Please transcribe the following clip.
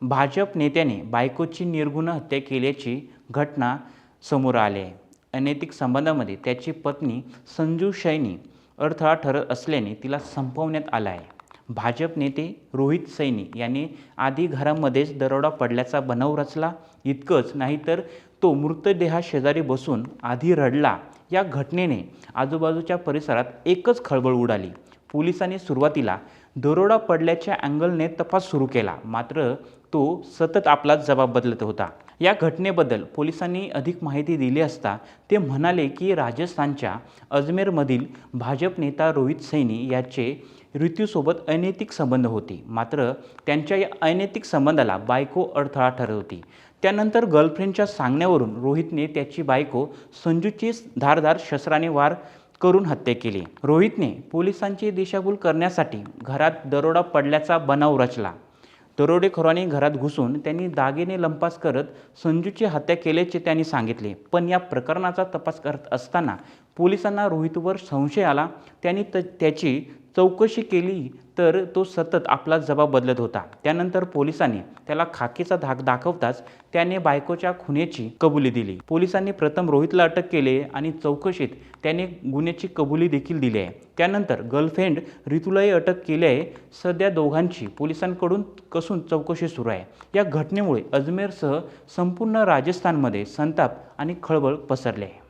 भाजप नेत्याने बायकोची निर्घृण हत्या केल्याची घटना समोर आली आहे। अनैतिक संबंधामध्ये त्याची पत्नी संजू सैनी अडथळा ठरत असल्याने तिला संपवण्यात आला आहे। भाजप नेते रोहित सैनी यांनी आधी घरामध्येच दरोडा पडल्याचा बनाव रचला। इतकंच नाही तर तो मृतदेहाशेजारी बसून आधी रडला। या घटनेने आजूबाजूच्या परिसरात एकच खळबळ उडाली। पोलिसांनी सुरुवातीला दरोडा पडल्याच्या अँगलने तपास सुरू केला, मात्र तो सतत आपलाच जबाब बदलत होता। या घटनेबद्दल पोलिसांनी अधिक माहिती दिली असता ते म्हणाले की राजस्थानच्या अजमेरमधील भाजप नेता रोहित सैनी याचे ऋतूसोबत अनैतिक संबंध होते, मात्र त्यांच्या या अनैतिक संबंधाला बायको अडथळा ठरत होती। त्यानंतर गर्लफ्रेंडच्या सांगण्यावरून रोहितने त्याची बायको संजूची धारदार शस्त्राने वार करून हत्या केली। रोहितने पोलिसांची दिशाभूल करण्यासाठी घरात दरोडा पडल्याचा बनाव रचला। दरोडेखोरांनी घरात घुसून त्यांनी दागिने लंपास करत संजूची हत्या केल्याचे त्यांनी सांगितले। पण या प्रकरणाचा तपास करत असताना पोलिसांना रोहितवर संशय आला। त्यांनी त्याची चौकशी केली तर तो सतत आपला जबाब बदलत होता। त्यानंतर पोलिसांनी त्याला खाकीचा धाक दाखवताच त्याने बायकोच्या खुनाची कबुली दिली। पोलिसांनी प्रथम रोहितला अटक केली आणि चौकशीत त्याने गुन्ह्याची कबुली देखील दिली आहे। त्यानंतर गर्लफ्रेंड ऋतूलाही अटक केली आहे। सध्या दोघांची पोलिसांकडून कसून चौकशी सुरू आहे। या घटनेमुळे अजमेरसह संपूर्ण राजस्थानमध्ये संताप आणि खळबळ पसरले आहे।